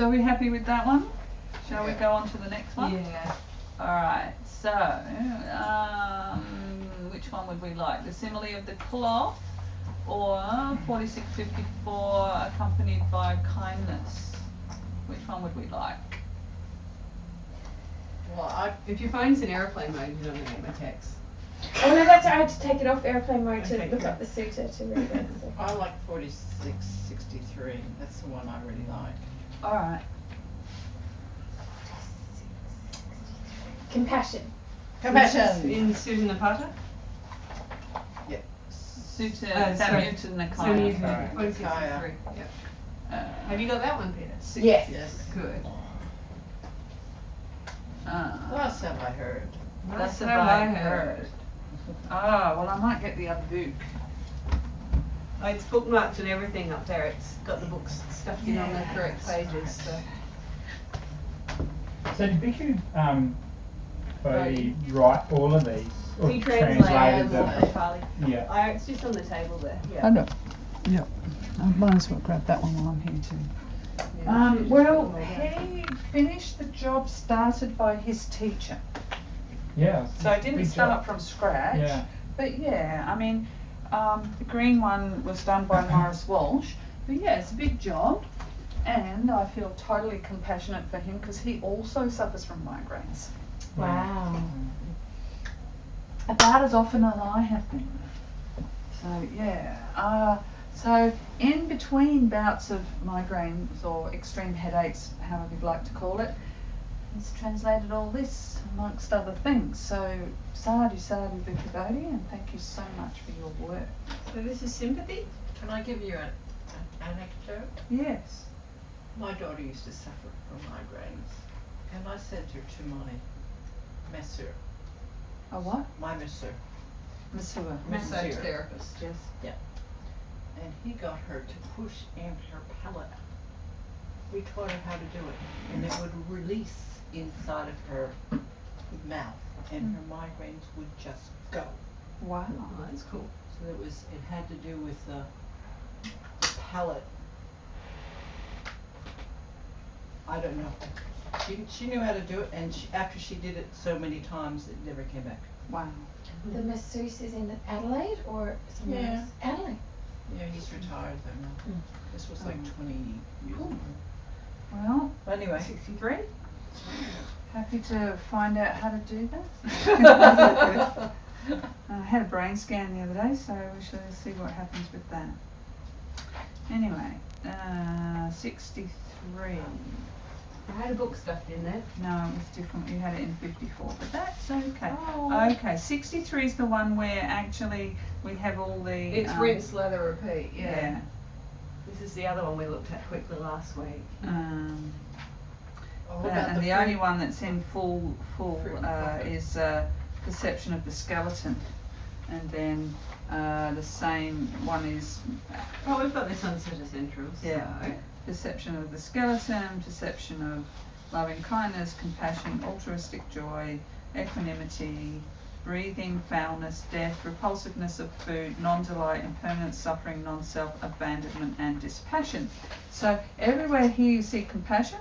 So are we happy with that one? Shall we go on to the next one? Yeah. Alright, so which one would we like? The simile of the cloth or 4654 accompanied by kindness? Which one would we like? Well, if your phone's in airplane mode, you're not going to get my text. Oh no, that's I had to take it off airplane mode to Okay, look cool. up the Sutta to read it. So. I like 4663. That's the one I really like. Alright. Compassion. Compassion. In Sutanapata? Sutta sorry. Samyutta 4663. Yep. Have you got that one, Peter? Yes. Yes. Good. Last time I heard. That's what I heard. Oh, well I might get the other book. Oh, it's bookmarked and everything up there. It's got the books stuffed in on the correct pages. So did Bhikkhu write all of these? Or He translated them? Pali. Yeah. It's just on the table there. Yeah. I know. Yeah. I might as well grab that one while I'm here too. Yeah. Well, he finished the job started by his teacher. Yeah. So it didn't big start job. from scratch. Yeah. But yeah, I mean, the green one was done by Morris Walsh. But yeah, it's a big job. And I feel totally compassionate for him because he also suffers from migraines. Wow. About as often as I have been. So yeah. So in between bouts of migraines or extreme headaches, however you'd like to call it, he's translated all this amongst other things. So sadhu sadhu Bhikkhu, and thank you so much for your work. So this is sympathy? Can I give you an anecdote? Yes. My daughter used to suffer from migraines, and I sent her to my masseur. A what? My masseur. Masseur. Massage therapist. Yes. And he got her to push in her palate. We taught her how to do it, and it would release inside of her mouth, and her migraines would just go. Wow. Oh, that's cool. So it had to do with the palate. I don't know. She knew how to do it, and after she did it so many times, it never came back. Wow. The masseuse is in Adelaide or somewhere Yeah. else? Adelaide. Yeah, he's retired though now. This was like 20 years ago. Well, But anyway. 63? happy to find out how to do that. I had a brain scan the other day, so we shall see what happens with that. Anyway, 63. I had a book stuffed in there. No, it was different. You had it in 54, but that's okay. Oh. Okay, 63 is the one where actually we have all the... It's rinse, lather, repeat, Yeah. This is the other one we looked at quickly last week. What about And the only one that's in full is perception of the skeleton. And then the same one is... Oh, we've got this on Sutta Central, so... Yeah. Perception of the skeleton, perception of loving kindness, compassion, altruistic joy, equanimity, breathing, foulness, death, repulsiveness of food, non-delight, impermanent suffering, non-self, abandonment and dispassion. So everywhere here you see compassion,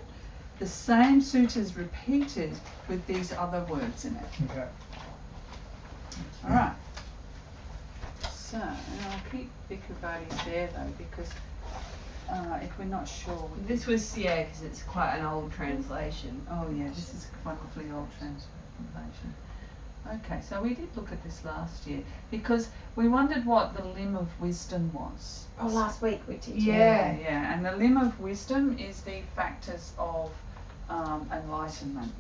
the same sutta is repeated with these other words in it. Okay. Alright. So, and I'll keep Bhikkhu there though because if we're not sure. This was, because it's quite an old translation. Oh yeah, this is a wonderfully old translation. Okay, so we did look at this last year because we wondered what the limb of wisdom was. Oh, last week we did. Yeah, and the limb of wisdom is the factors of enlightenment.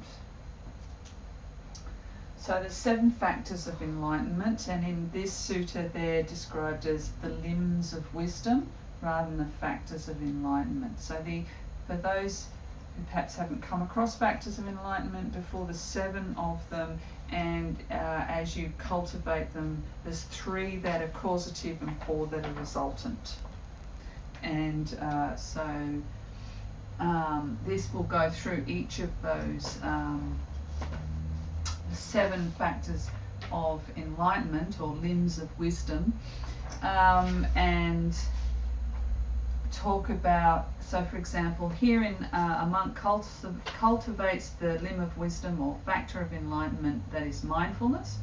So there's 7 factors of enlightenment, and in this sutta they're described as the limbs of wisdom rather than the factors of enlightenment. So for those who perhaps haven't come across factors of enlightenment before, there's 7 of them, and as you cultivate them, there's 3 that are causative and 4 that are resultant. And this will go through each of those 7 factors of enlightenment or limbs of wisdom, and talk about, so for example, here in a monk cultivates the limb of wisdom or factor of enlightenment, that is mindfulness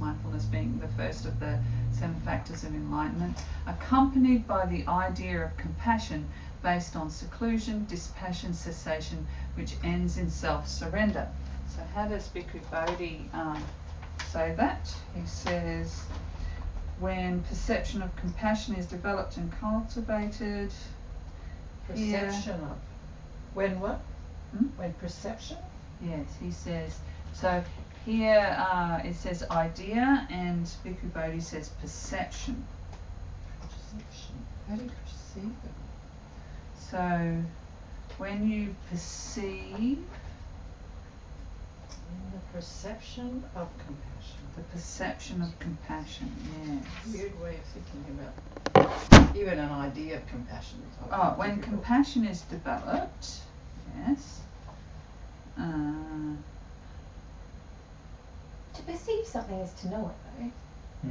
being the first of the 7 factors of enlightenment, accompanied by the idea of compassion based on seclusion, dispassion, cessation, which ends in self-surrender. So how does Bhikkhu Bodhi say that? He says, when perception of compassion is developed and cultivated. Perception of. When what? When perception? Yes, he says. So here it says idea, and Bhikkhu Bodhi says perception. Perception. How do you perceive it? So when you perceive. In the perception of compassion. The perception of compassion, yes. Weird way of thinking about even an idea of compassion. Oh, when compassion is developed, yes. To perceive something is to know it, though.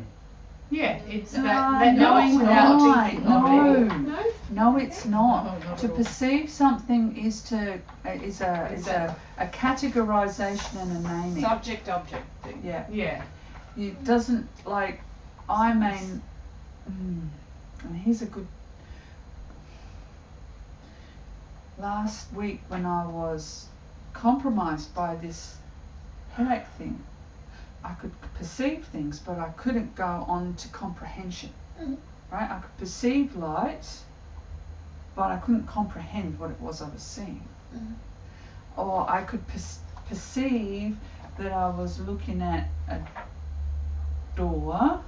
Yeah, it's No, that knowing without right, thinking of it. no. No, it's not. No, not To at all. perceive something is a categorization and a naming. Subject-object thing. Yeah. Yeah. It doesn't, like, I mean, and here's a good. Last week when I was compromised by this headache thing, I could perceive things, but I couldn't go on to comprehension. Right? I could perceive light, but I couldn't comprehend what it was I was seeing. Or I could perceive that I was looking at a door,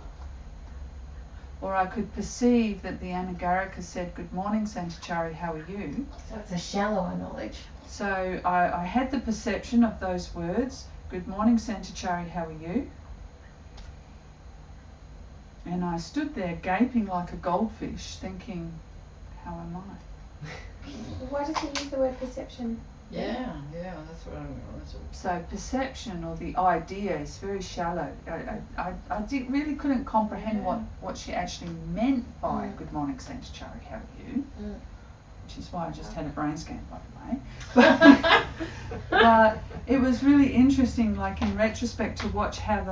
or I could perceive that the Anagarika said, "Good morning, Sanchachari, how are you?" So it's a shallower knowledge. So I had the perception of those words, "Good morning, Sanchachari, how are you?" And I stood there gaping like a goldfish, thinking, "How am I?" Why does he use the word perception? Yeah, that's what I'm going to. So perception, or the idea, is very shallow. I really couldn't comprehend what she actually meant by "Good morning, Sanchachari, how are you?" Which is why I just had a brain scan, by the way. But it was really interesting, like in retrospect, to watch how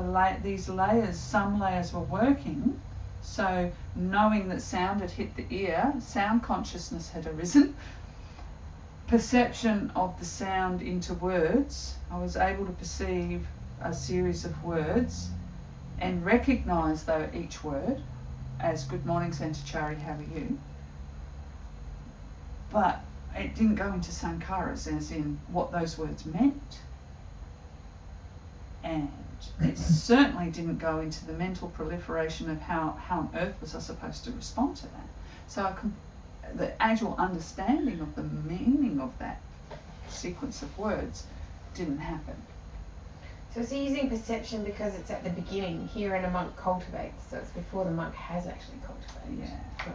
these layers, some layers were working. So knowing that sound had hit the ear, sound consciousness had arisen. Perception of the sound into words, I was able to perceive a series of words and recognise, though, each word as "Good morning, Sanchachari, how are you?" But it didn't go into sankharas, as in what those words meant. And it certainly didn't go into the mental proliferation of how on earth was I supposed to respond to that. So the actual understanding of the meaning of that sequence of words didn't happen. So it's using perception because it's at the beginning. Here in a monk cultivates, so it's before the monk has actually cultivated. Yeah.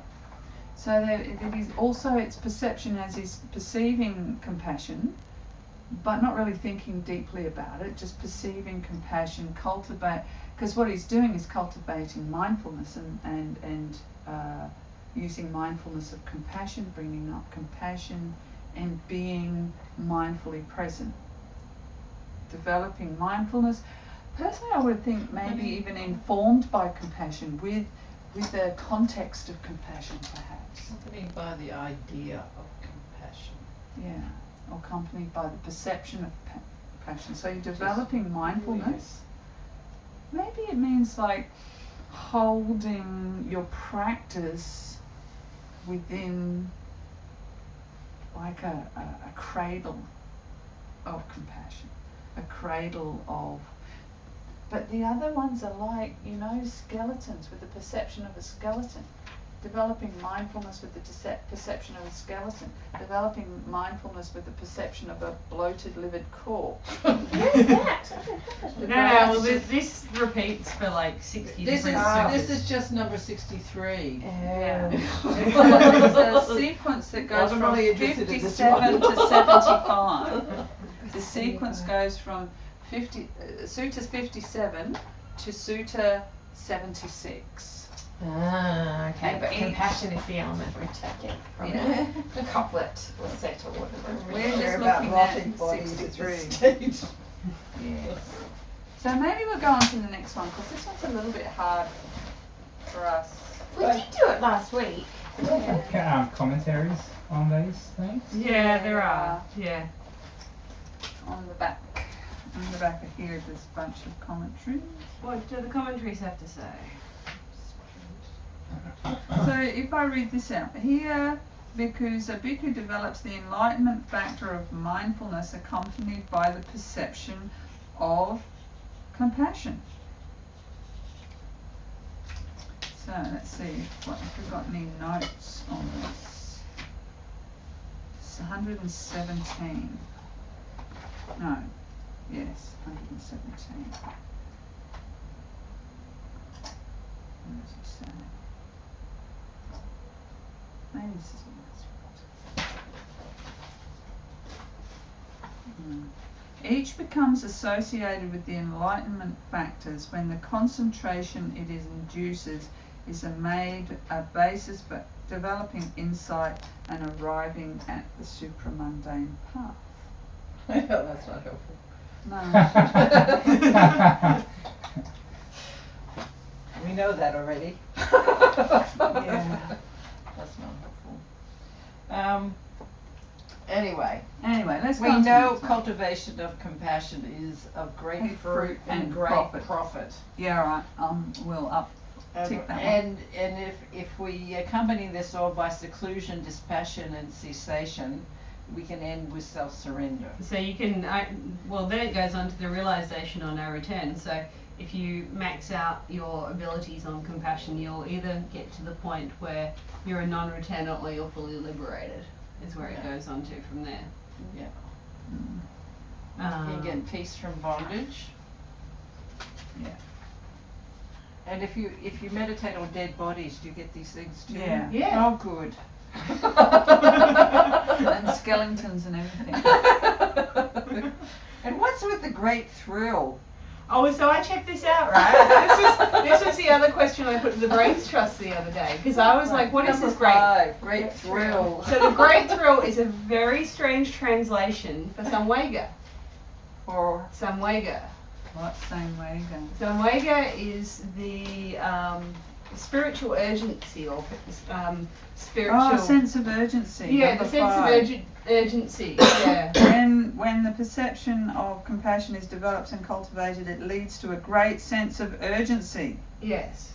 So it is also, it's perception as is perceiving compassion, but not really thinking deeply about it, just perceiving compassion, because what he's doing is cultivating mindfulness and using mindfulness of compassion, bringing up compassion and being mindfully present. Developing mindfulness. Personally, I would think maybe even informed by compassion, with a context of compassion perhaps. Accompanied by the idea of compassion. Yeah, or accompanied by the perception of compassion. So you're developing mindfulness. Maybe it means like holding your practice within like a cradle of compassion, a cradle of. But the other ones are like, skeletons, with the perception of a skeleton. Developing mindfulness with the perception of a skeleton. Developing mindfulness with the perception of a bloated, livid corpse. Where's that? No, well, this repeats for like 60 different suttas. This is just number 63. Yeah. There's a sequence that goes from really interested in this 57 one. to 75. The sequence goes from Sutta 57 to Sutta 76. Ah, okay. And But each- compassion is the element we're taking from Yeah. the couplet or set or whatever. We're They're just about looking rotting at bodies at 63. this stage. Yes. So maybe we'll go on to the next one because this one's a little bit hard for us. We did do it last week. Commentaries on these things. Yeah, there are. Yeah. On the back of here, there's a bunch of commentaries. What do the commentaries have to say? So if I read this out, here, because a bhikkhu develops the enlightenment factor of mindfulness accompanied by the perception of compassion. So let's see if we've got any notes on this. It's 117. No, yes, 117. What does it say? Maybe this is what it's Each becomes associated with the enlightenment factors when the concentration it induces is made a basis for developing insight and arriving at the supramundane path. No, that's not helpful. No. We know that already. Yeah. That's not helpful. Anyway, Anyway, let's go we on to the know next one. cultivation of compassion is of great fruit and great profit. Yeah, right. We'll tick that one. And if we accompany this all by seclusion, dispassion, and cessation, we can end with self-surrender. So you can, well then it goes on to the realization on our return. So if you max out your abilities on compassion, you'll either get to the point where you're a non-returner or you're fully liberated, is where it goes on to from there. Yeah. You get peace from bondage. Yeah. And if you meditate on dead bodies, do you get these things too? Yeah. Yeah. Oh, good. And skeletons and everything. And what's with the great thrill? Oh, so I checked this out, right? this was the other question I put to the Brains Trust the other day, because I was like, what is this great? Great thrill. So the great thrill is a very strange translation for samvega. Or Samvega. What same way again? Samvega is the spiritual urgency or spiritual. Oh, sense of urgency. Yeah, number the sense 5. of urgency. Yeah. When the perception of compassion is developed and cultivated, it leads to a great sense of urgency. Yes.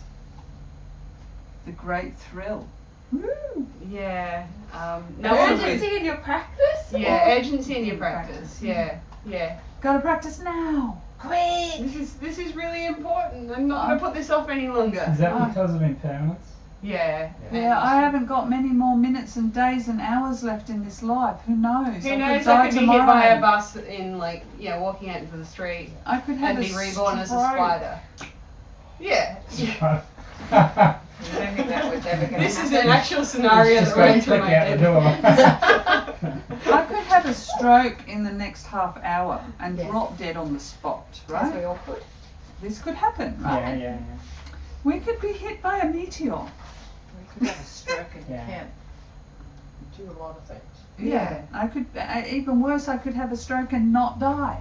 The great thrill. Woo. Yeah. Urgency in your practice? Yeah, Or- urgency in your practice. Yeah. Yeah. Gotta practice now. Quick! This is really important. I'm not gonna put this off any longer. Is that because of impermanence? Yeah. Yeah, I haven't got many more minutes and days and hours left in this life. Who knows? Who I knows? could die I could be tomorrow. hit by a bus in walking out into the street I could have and a be reborn as a stroke. spider. Yeah. I don't think that was ever going to This happen. is an actual scenario Just that ran gotta through click my out the head. door. I could have a stroke in the next half hour and Yes. drop dead on the spot, As we right? all could. This could happen, right? Yeah. We could be hit by a meteor. we could have a stroke and Yeah. can't do a lot of things. Yeah, I could. Even worse, I could have a stroke and not die.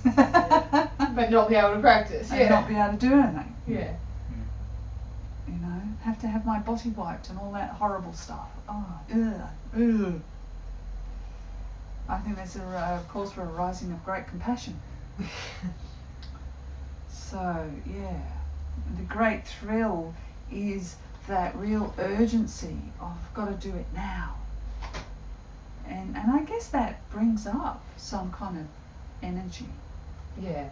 But not be able to practice. And Yeah. not be able to do anything. Yeah. You know, have to have my body wiped and all that horrible stuff. Oh, ugh. I think there's a cause for a rising of great compassion. So, yeah, the great thrill is that real urgency of I've got to do it now. And I guess that brings up some kind of energy. Yeah.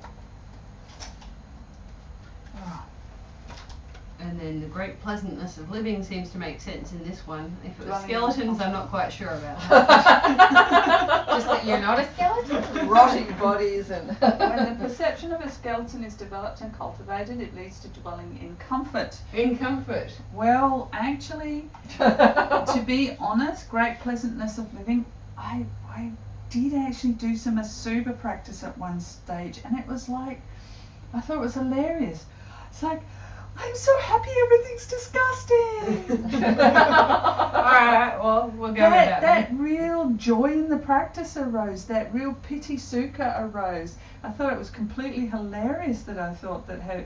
Oh, And then the great pleasantness of living seems to make sense in this one. If it was Running skeletons, on- I'm not quite sure about. Just that you're not a skeleton? Rotting bodies and. when the perception of a skeleton is developed and cultivated, it leads to dwelling in comfort. In comfort. Well, actually, to be honest, great pleasantness of living, I did actually do some Asuba practice at one stage, and it was like, I thought it was hilarious. It's like, I'm so happy everything's disgusting. Alright, well, we'll go with that. That real joy in the practice arose, that real piti sukha arose. I thought it was completely hilarious that I thought that her,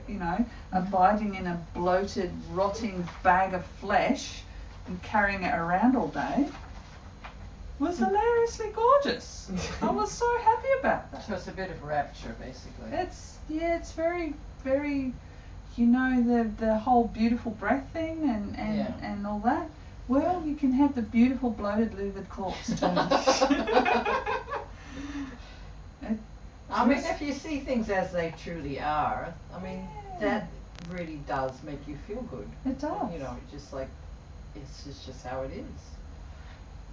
abiding in a bloated, rotting bag of flesh and carrying it around all day was hilariously gorgeous. I was so happy about that. So it's a bit of rapture, basically. It's very, very, the whole beautiful breath thing and all that. Well, you can have the beautiful bloated livid corpse too. I mean, if you see things as they truly are, I mean, that really does make you feel good. It does. Just like, it's just how it is.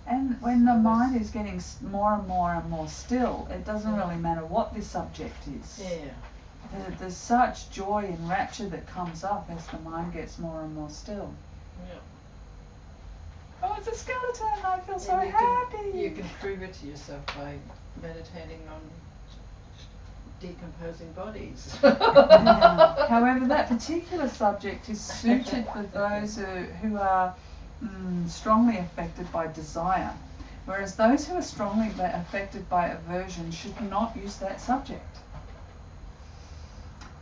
And when the mind is getting more and more and more still, it doesn't really matter what the subject is. Yeah. There's such joy and rapture that comes up as the mind gets more and more still. Yeah. Oh, it's a skeleton! I feel so And happy! You can prove it to yourself by meditating on decomposing bodies. Yeah. However, that particular subject is suited for those who are strongly affected by desire, whereas those who are strongly affected by aversion should not use that subject.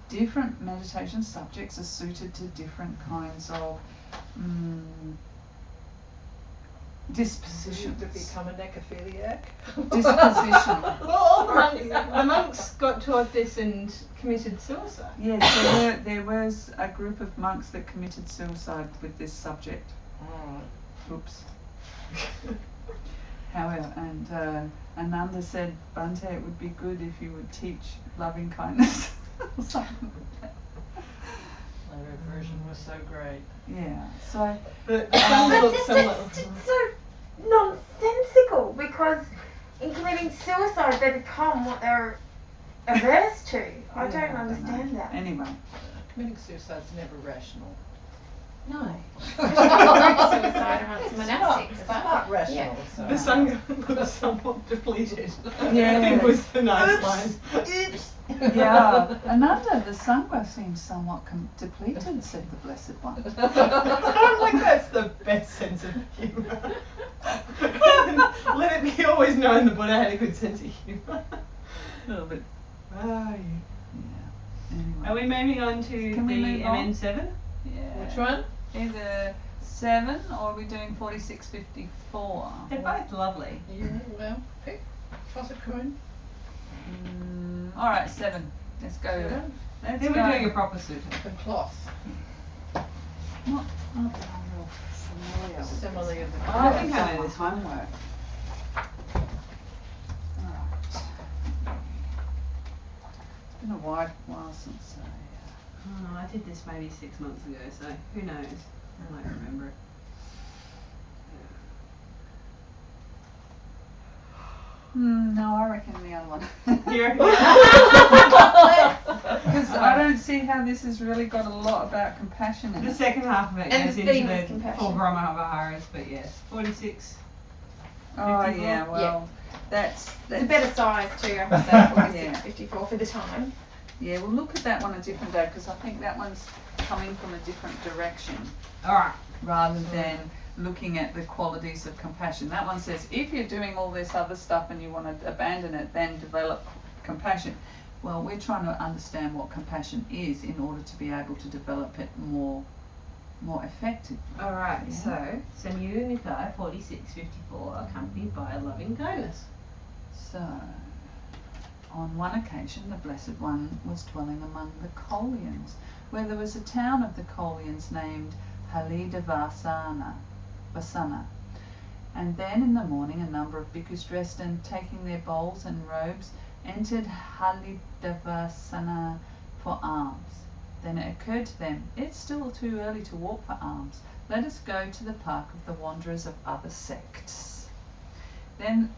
Different meditation subjects are suited to different kinds of dispositions. To become a necrophiliac? Disposition. Well, all the monks got taught this and committed suicide. Yes, there was a group of monks that committed suicide with this subject. Oops. However, and Ananda said, Bhante, it would be good if you would teach loving kindness. Or something like that. My aversion was so great. Yeah, so. But It's so nonsensical, because in committing suicide they become what they're averse to. I don't understand that. Anyway. Committing suicide's never rational. No. Suicide amongst monastics, It's but not rational. yeah. So. the Sangha was somewhat depleted. Yeah. I think was the nice line. Oops. Yeah, Ananda, the Sangha seems somewhat depleted, said the Blessed One. I'm like, that's the best sense of humour. Let it be always known the Buddha had a good sense of humour. A little bit. Oh, yeah. Anyway. Are we moving on to Can we the move on? MN7? Yeah. Which one? Either 7 or are we doing 4654? They're both lovely. Well, pick. Toss a coin. Alright, 7. Let's go. Seven? Let's Then go. we're doing a proper sutta. The cloth. Not that I'm real familiar with Simile this. of the I cloth. think I know this homework. Alright. It's been a while since Oh, I did this maybe 6 months ago, so who knows? I might remember it. no, I reckon the other one. You reckon? Because I don't see how this has really got a lot about compassion in The it. second half of it And goes the into theme is the compassion. 4 Brahmaviharas, but yes, 46. Oh 54? yeah, well, that's It's a better size too, I have to say, 46, Yeah. 54 for the time. yeah. We'll look at that one a different day because I think that one's coming from a different direction Alright. rather than looking at the qualities of compassion. That one says if you're doing all this other stuff and you want to abandon it, then develop compassion. Well, we're trying to understand what compassion is in order to be able to develop it more effectively. Alright, Yeah. so Samyutta Nikaya 4654, accompanied by a loving kindness. So, on one occasion, the Blessed One was dwelling among the Kolyans, where there was a town of the Kolyans named Vasana. And then in the morning, a number of bhikkhus dressed and taking their bowls and robes entered Vasana for alms. Then it occurred to them, it's still too early to walk for alms. Let us go to the park of the wanderers of other sects. Then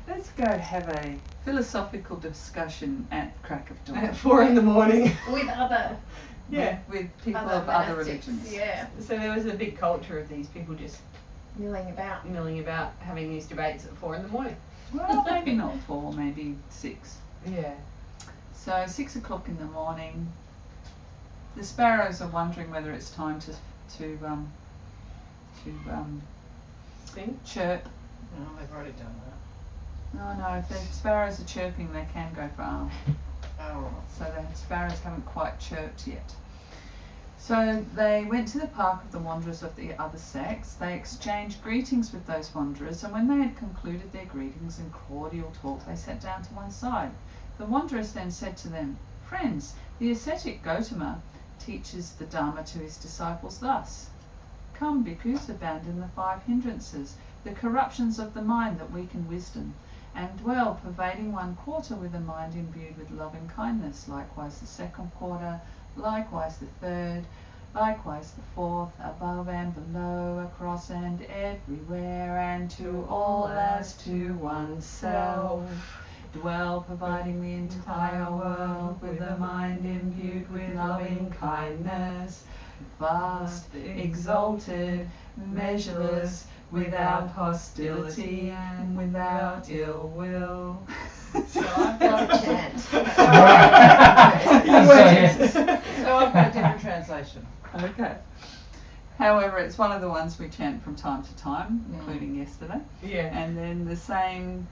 let's go have a philosophical discussion at crack of dawn. At 4 in the morning. With other Yeah. With people other of other monastics, religions. Yeah, So there was a big culture of these people just milling about. milling about having these debates at 4 in the morning. Well, maybe not 4, maybe 6. Yeah. So 6 o'clock in the morning, The sparrows are wondering whether it's time to Sing? chirp. No, they've already done that. No, if the sparrows are chirping, they can go far. Oh. So the sparrows haven't quite chirped yet. So they went to the park of the wanderers of the other sex. They exchanged greetings with those wanderers, and when they had concluded their greetings and cordial talk, they sat down to one side. The wanderers then said to them, "Friends, the ascetic Gautama teaches the Dharma to his disciples thus. Come, bhikkhus, abandon the 5 hindrances, the corruptions of the mind that weaken wisdom, and dwell, pervading 1 quarter with a mind imbued with loving kindness, likewise the 2nd quarter, likewise the 3rd, likewise the 4th, above and below, across and everywhere, and to all as to oneself. Dwell, providing the entire world with a mind imbued with loving kindness, vast, exalted, measureless, without hostility and without ill will." So I've got a chant. So I've got a different translation. Okay. However, it's one of the ones we chant from time to time, including yesterday. Yeah. And then the same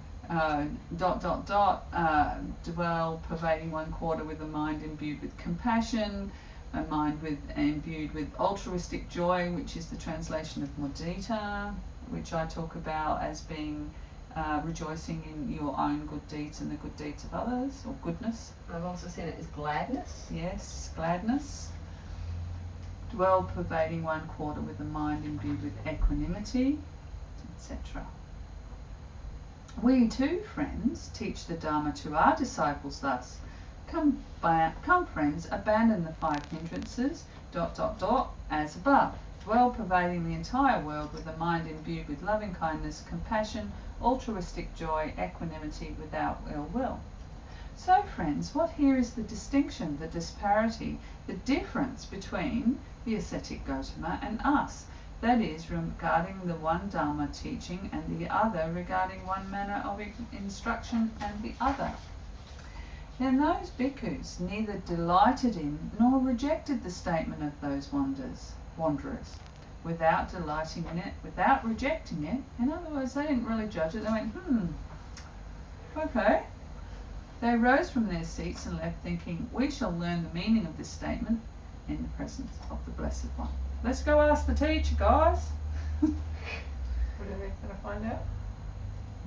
dwell, pervading 1 quarter with a mind imbued with compassion, a mind imbued with altruistic joy, which is the translation of mudita, which I talk about as being rejoicing in your own good deeds and the good deeds of others, or goodness. I've also seen it as gladness. Yes, gladness. Dwell, pervading 1 quarter with a mind imbued with equanimity, etc. We too, friends, teach the Dharma to our disciples thus. Come, friends, abandon the 5 hindrances, as above. Dwell, pervading the entire world with a mind imbued with loving kindness, compassion, altruistic joy, equanimity, without ill will. So, friends, what here is the distinction, the disparity, the difference between the ascetic Gautama and us? That is, regarding the one Dharma teaching and the other regarding one manner of instruction and the other. Then those bhikkhus neither delighted in nor rejected the statement of those wanderers, without delighting in it, without rejecting it. In other words, they didn't really judge it. They went, okay. They rose from their seats and left thinking, we shall learn the meaning of this statement in the presence of the Blessed One. Let's go ask the teacher, guys. What are they going to find out?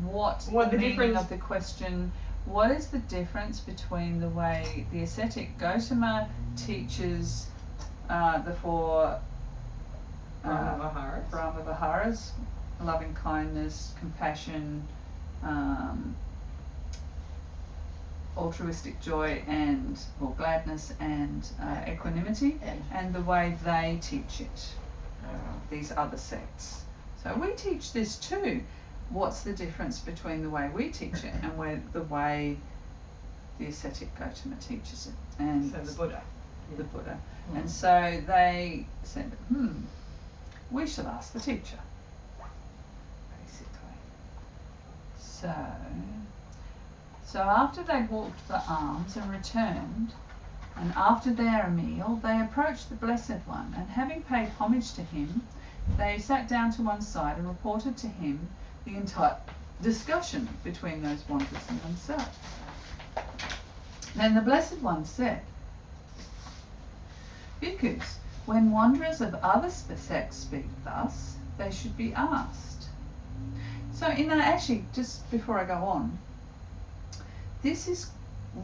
What the meaning of the question, what is the difference between the way the ascetic Gautama teaches the 4 Brahmaviharas, loving kindness, compassion, altruistic joy or gladness and equanimity, and the way they teach it, these other sects. So we teach this too. What's the difference between the way we teach it and the way the ascetic Gautama teaches it? And so the Buddha. The Buddha. And so they said, we should ask the teacher, basically. So after they walked the alms and returned, and after their meal, they approached the Blessed One, and having paid homage to him, they sat down to one side and reported to him the entire discussion between those wanderers and themselves. Then the Blessed One said, Bhikkhus, when wanderers of other sects speak thus, they should be asked. So actually, just before I go on, this is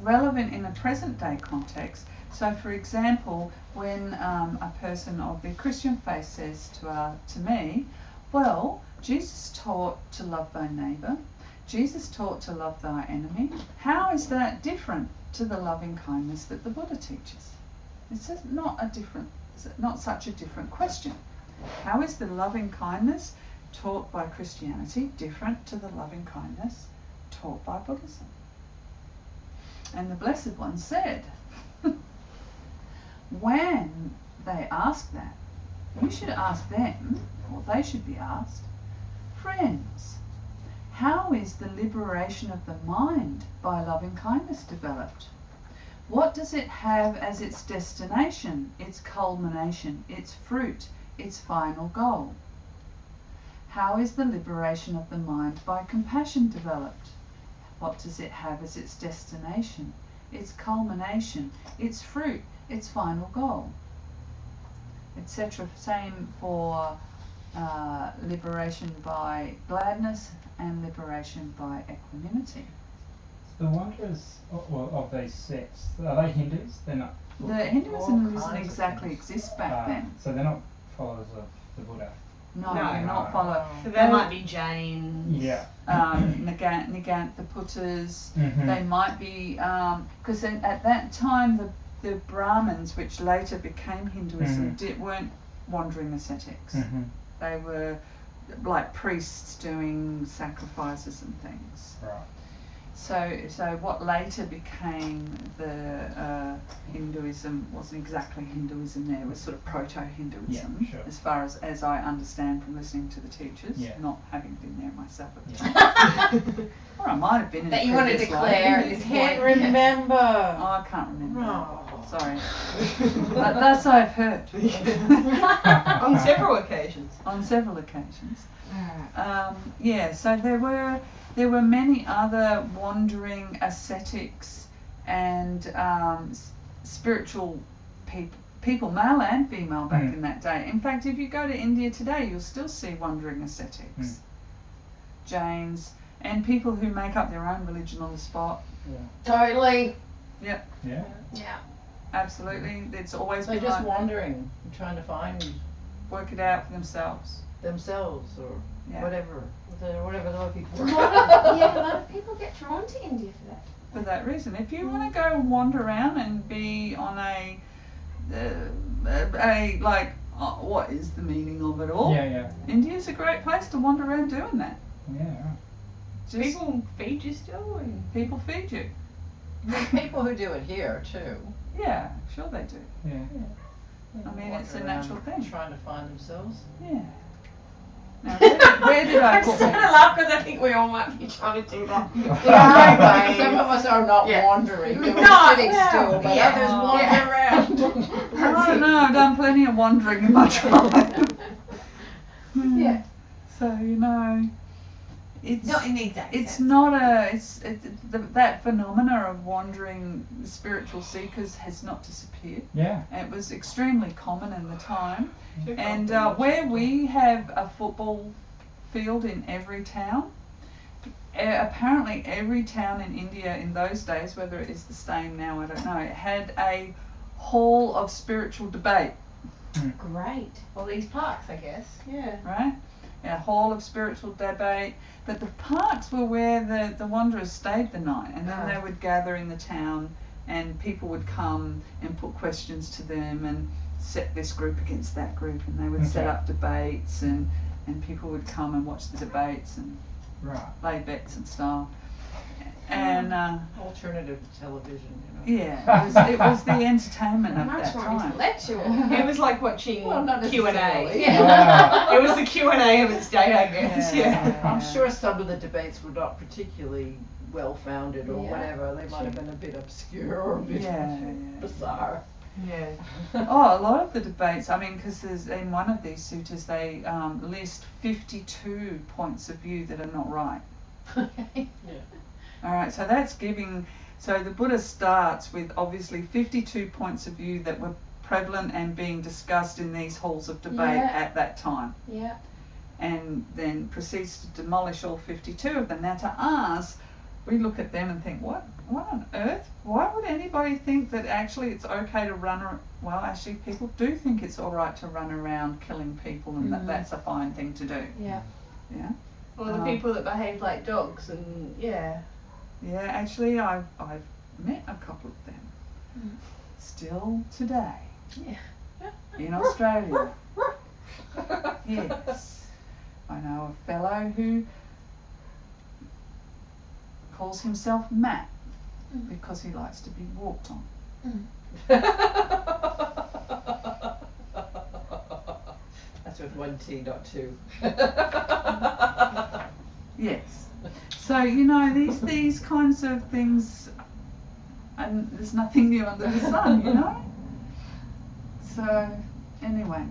relevant in a present day context. So for example, when a person of the Christian faith says to me, well, Jesus taught to love thy neighbour, Jesus taught to love thy enemy, how is that different to the loving kindness that the Buddha teaches? It's not such a different question. How is the loving kindness taught by Christianity different to the loving kindness taught by Buddhism? And the Blessed One said, when they ask that, you should ask them, or they should be asked, friends, how is the liberation of the mind by loving kindness developed? What does it have as its destination, its culmination, its fruit, its final goal? How is the liberation of the mind by compassion developed? What does it have as its destination, its culmination, its fruit, its final goal? Etc. Same for liberation by gladness and liberation by equanimity. The wanderers of these sects, are they Hindus? They're not. The Hinduism All doesn't kinds of exactly things. exist back then. So they're not followers of the Buddha. No, No. they're not follow. So there might be Jains. Yeah. Niganthaputas. Mhm. They might be because at that time the Brahmins, which later became Hinduism, weren't wandering ascetics. Mhm. They were like priests doing sacrifices and things. Right. So what later became the Hinduism wasn't exactly Hinduism there. It was sort of proto-Hinduism, Yeah, sure. as far as I understand from listening to the teachers, Yeah. not having been there myself at the Yeah. time. Or I might have been in That a you want to previous declare life. at this Can't point. remember. Oh, I can't remember. No. Sorry. But that's I've heard. On several occasions. On several occasions. Yeah, so there were many other wandering ascetics and spiritual people, male and female, back in that day. In fact, if you go to India today, you'll still see wandering ascetics, Jains, and people who make up their own religion on the spot. Totally. Yep, Yeah. Yeah. absolutely. It's always They're been just like, wandering, trying to find work it out for themselves. themselves or Yeah. whatever the other people. Yeah, a lot of people get drawn to India for that. For that reason, if you want to go and wander around and be on what is the meaning of it all? Yeah. India's a great place to wander around doing that. Yeah. Right. Just People feed you still, and people feed you. There's people who do it here too. Yeah, sure they do. Yeah. I mean, it's a Wander natural around thing. Trying to find themselves. Yeah. Now, where did I I put just that? laugh because I think we all might be trying to do that. Yeah, some of us are not Yeah. wandering, we're No, sitting yeah. still, but Yeah. others wander Yeah. around. I don't know, I've done plenty of wandering in my time. Yeah. So, it's Not in the exact it's sense. not that phenomena of wandering spiritual seekers has not disappeared. Yeah. It was extremely common in the time. And where we have a football field in every town, apparently every town in India in those days, whether it is the same now, I don't know, it had a hall of spiritual debate, Great. all these parks, I guess. Yeah. right? A hall of spiritual debate. But the parks were where the wanderers stayed the night, and then they would gather in the town and people would come and put questions to them and set this group against that group, and they would set Okay. up debates and people would come and watch the debates and Right. lay bets and stuff. And Alternative television, yeah, it was the entertainment of Much that more time. intellectual. It was like watching Well, not Q&A. necessarily. Yeah. It was the Q&A of its day, I guess. Yeah. I'm sure some of the debates were not particularly well founded or Yeah. whatever. They might have been a bit obscure or a bit Yeah. bizarre. Yeah. Oh, a lot of the debates, I mean, because there's in one of these suttas they list 52 points of view that are not right. Okay. All right, so that's giving. So the Buddha starts with obviously 52 points of view that were prevalent and being discussed in these halls of debate Yeah. at that time, Yeah. and then proceeds to demolish all 52 of them. Now to us, we look at them and think, what on earth? Why would anybody think that actually it's okay to well, actually people do think it's all right to run around killing people, and that's a fine thing to do. Yeah. Yeah. All the people that behave like dogs, and yeah. Yeah, actually, I've met a couple of them. Still today. Yeah. In Australia. Yes. I know a fellow who calls himself Matt because he likes to be walked on. That's with one T, not two. Yes. So these kinds of things and there's nothing new under the sun, you know. So anyway,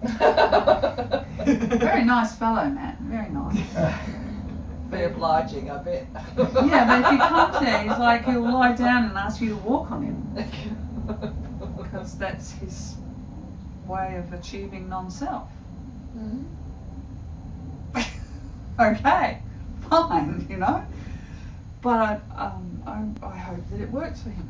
very nice fellow, Matt. Very nice. Very obliging, I bet. Yeah, but if he comes there, he's like he'll lie down and ask you to walk on him because that's his way of achieving non-self. Mm. Okay, fine, you know. But I hope that it works for him.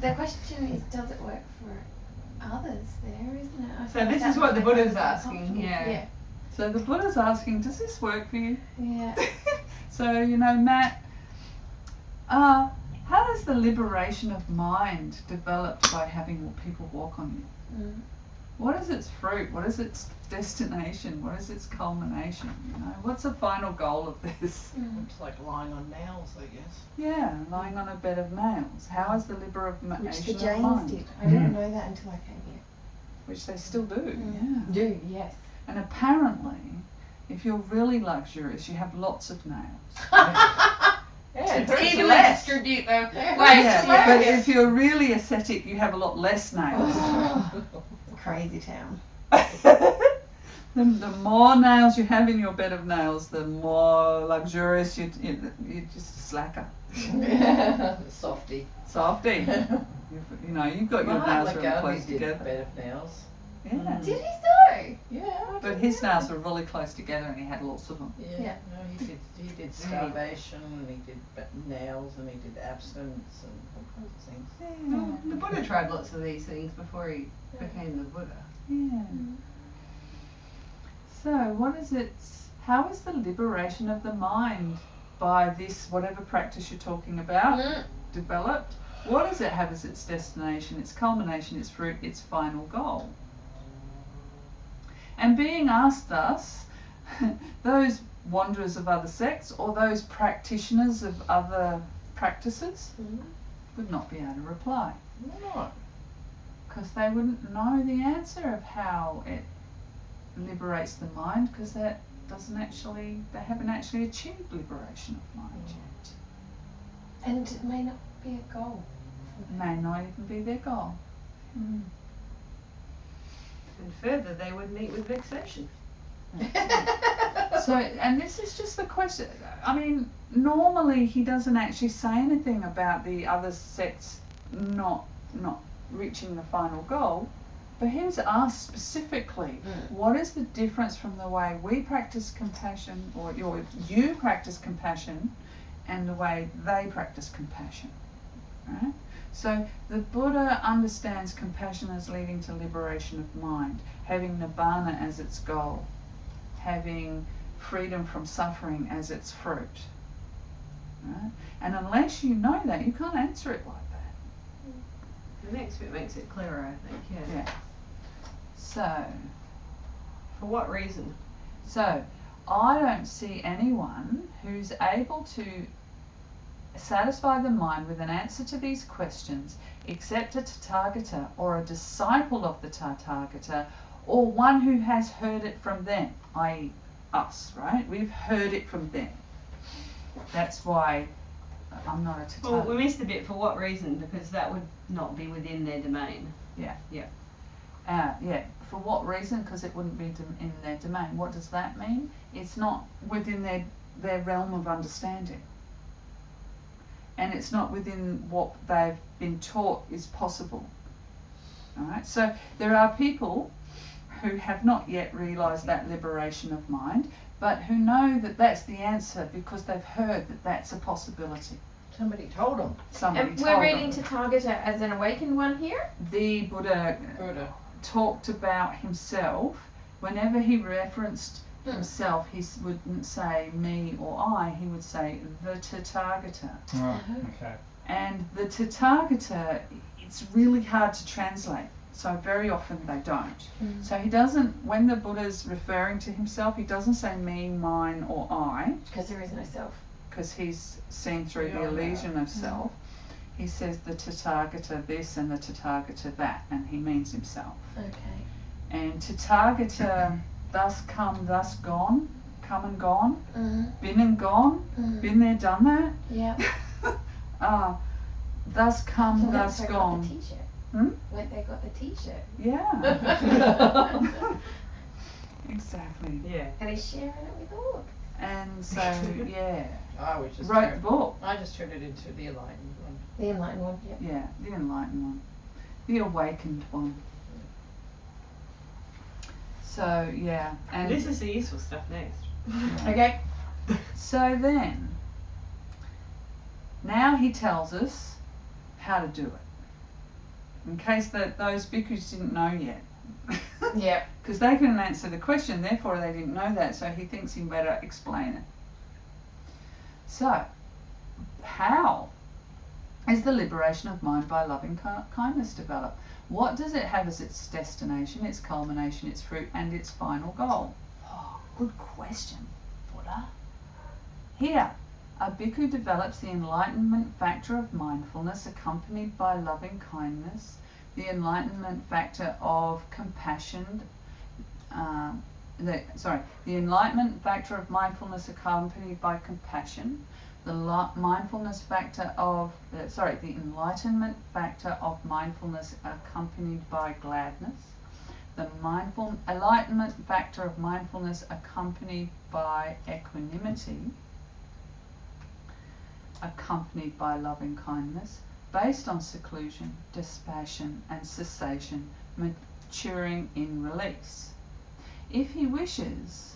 The question is, does it work for others there, isn't it? I So feel this that is what would the make Buddha's us asking, uncomfortable. yeah. So the Buddha's asking, does this work for you? Yeah. So, you know, Matt, how does the liberation of mind develop by having people walk on you? Mm. What is its fruit? What is its destination? What is its culmination? You know, what's the final goal of this? Mm. It's like lying on nails, I guess. Yeah, lying on a bed of nails. How is the Which liberation the of Jains mind? did. I didn't know that until I came here. Which they still do. Mm. Yeah. Do, yes. And apparently, if you're really luxurious, you have lots of nails. Yeah, it hurts Evenly less. distribute them. Yeah, but if you're really ascetic, you have a lot less nails. Crazy town. The more nails you have in your bed of nails, the more luxurious you're just a slacker. Softy. Softy. You know, you've got your nails really close did a together. bed of nails. Yeah. Did he so? Yeah. But his nails were really close together and he had lots of them. Yeah. No, he did starvation, and he did nails, and he did abstinence, and all kinds of things. Well, the Buddha tried lots of these things before he became the Buddha. Yeah. So, how is the liberation of the mind by this, whatever practice you're talking about, developed? What does it have as its destination, its culmination, its fruit, its final goal? And being asked thus, those wanderers of other sects or those practitioners of other practices would not be able to reply. Why not? Because they wouldn't know the answer of how it liberates the mind, because they haven't actually achieved liberation of mind yet. And it may not be a goal. It may not even be their goal. And further, they would meet with vexation. So, and this is just the question. I mean, normally he doesn't actually say anything about the other sects not reaching the final goal, but he was asked specifically, what is the difference from the way we practice compassion, or you practice compassion, and the way they practice compassion, right? So the Buddha understands compassion as leading to liberation of mind, having nibbana as its goal, having freedom from suffering as its fruit. Right? And unless you know that, you can't answer it like that. The next bit makes it clearer, I think, Yeah. So, For what reason? So, I don't see anyone who's able to satisfy the mind with an answer to these questions except a Tathagata or a disciple of the Tathagata, or one who has heard it from them, i.e. us, right? We've heard it from them. That's why I'm not a Tathagata. Well, we missed the bit for what reason, because that would not be within their domain. Yeah. Yeah. For what reason? Because it wouldn't be in their domain. What does that mean? It's not within their realm of understanding. And it's not within what they've been taught is possible. Alright, so there are people who have not yet realised that liberation of mind, but who know that that's the answer because they've heard that that's a possibility. Somebody told them. Somebody And told we're reading them. Tathagata as an awakened one here? The Buddha talked about himself. Whenever he referenced himself, he wouldn't say me or I, he would say the Tathagata. Oh, okay. And the Tathagata, it's really hard to translate, so very often they don't. So he doesn't, when the Buddha's referring to himself, he doesn't say me, mine or I, Because there is no self. because he's seen through the Yeah. illusion of self. He says the Tathagata this and the Tathagata that, and he means himself. Okay. And Tathagata, thus come, thus gone, come and gone, been and gone, been there, done that. Yeah. Thus come, So thus they got gone. the T-shirt. Hmm? When they got the T-shirt. Yeah. Exactly. Yeah. And he's sharing it with all. And so, yeah, I was just wrote the book. I just turned it into the enlightened one. The enlightened one, yeah. Yeah, the enlightened one, the awakened one. So yeah, and This is the useful stuff next. yeah. Okay. So then, now he tells us how to do it. In case that those bhikkhus didn't know yet. Yeah. Because they couldn't answer the question, therefore they didn't know that, so he thinks he better explain it. So, how is the liberation of mind by loving kindness developed? What does it have as its destination, its culmination, its fruit, and its final goal? Oh, good question, Buddha. Here, a bhikkhu develops the enlightenment factor of mindfulness accompanied by loving kindness, the enlightenment factor of compassion, the enlightenment factor of mindfulness accompanied by compassion, the enlightenment factor of mindfulness accompanied by gladness, the enlightenment factor of mindfulness accompanied by equanimity, accompanied by loving kindness, based on seclusion, dispassion, and cessation, maturing in release. If he wishes,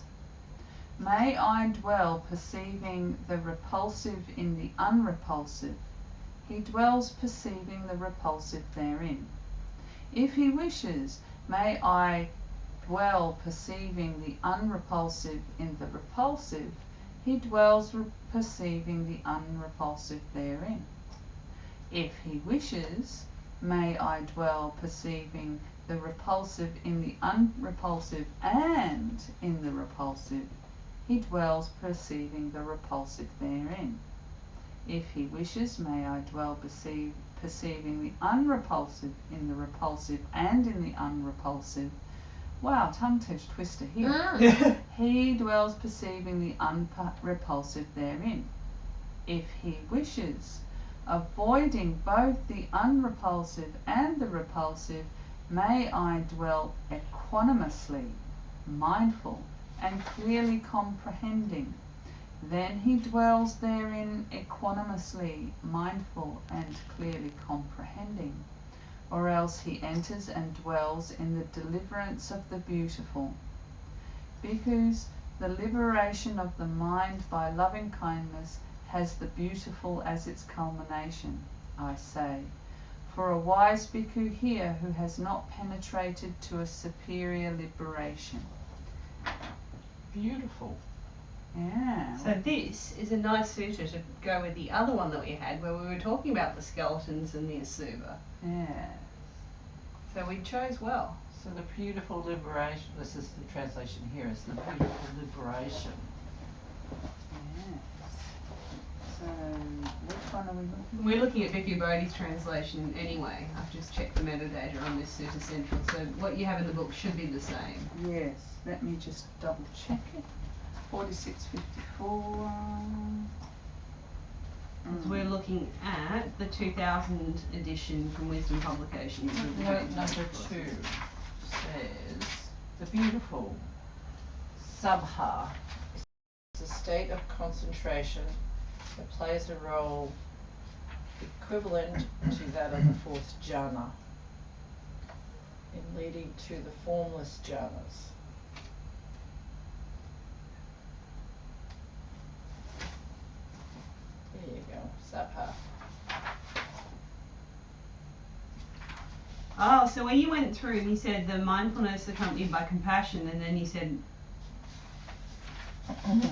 may I dwell perceiving the repulsive in the unrepulsive. He dwells perceiving the repulsive therein. If he wishes, may I dwell perceiving the unrepulsive in the repulsive. He dwells perceiving the unrepulsive therein. If he wishes, may I dwell perceiving the repulsive in the unrepulsive and in the repulsive. He dwells perceiving the repulsive therein. If he wishes, may I dwell perceiving the unrepulsive in the repulsive and in the unrepulsive. Wow, tongue twister here. He dwells perceiving the unrepulsive therein. If he wishes, avoiding both the unrepulsive and the repulsive, may I dwell equanimously, mindful, and clearly comprehending. Then he dwells therein equanimously, mindful, and clearly comprehending. Or else he enters and dwells in the deliverance of the beautiful. Bhikkhus, the liberation of the mind by loving kindness has the beautiful as its culmination, I say. For a wise bhikkhu here who has not penetrated to a superior liberation. Beautiful. Yeah. So this is a nice sutta to go with the other one that we had where we were talking about the skeletons and the asubha. Yeah. So we chose well. So the beautiful liberation, this is the translation here, is the beautiful liberation. Yes. So, which one are we looking at? We're looking at Bhikkhu Bodhi's translation anyway. I've just checked the metadata on this Sutta Central. So what you have in the book should be the same. Yes. Let me just double check it. 4654. Because we're looking at the 2000 edition from Wisdom Publications. of the Note Bodhi's number philosophy. 2 says the beautiful sabha is a state of concentration that plays a role equivalent to that of the fourth jhana in leading to the formless jhanas. There you go, sabha. Oh, so when you went through, you said the mindfulness accompanied by compassion, and then you said,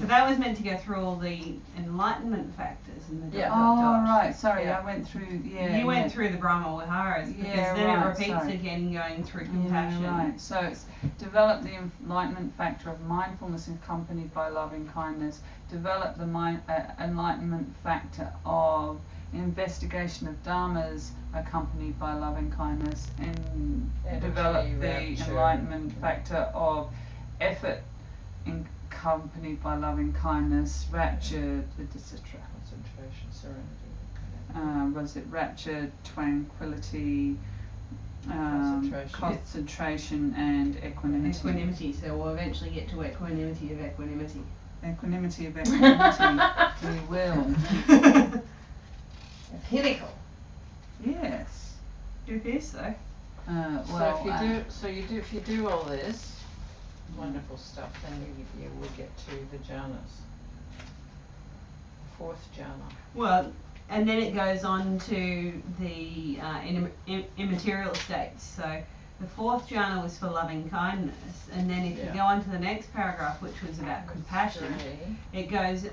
so that was meant to go through all the enlightenment factors and the Yeah. Oh, right. Sorry, Yeah. I went through. Yeah. You went yeah. through the Brahmaviharas because Yeah, then right, it repeats sorry. again going through compassion. Yeah, right. So it's develop the enlightenment factor of mindfulness accompanied by loving kindness. Develop the enlightenment factor of investigation of dharmas accompanied by loving kindness, and develop Energy, the rapture. enlightenment factor of effort accompanied by loving kindness, rapture, etc. Concentration, serenity. was it rapture, tranquility, concentration and equanimity. Equanimity, so we'll eventually get to equanimity of equanimity. Equanimity of equanimity. We will. Pinnacle. Yes. It is though. Well, if you do all this wonderful stuff, then you will get to the jhanas. Fourth jhana. Well, and then it goes on to the immaterial states. So the fourth jhana was for loving kindness, and then if you go on to the next paragraph, which was about compassion, it goes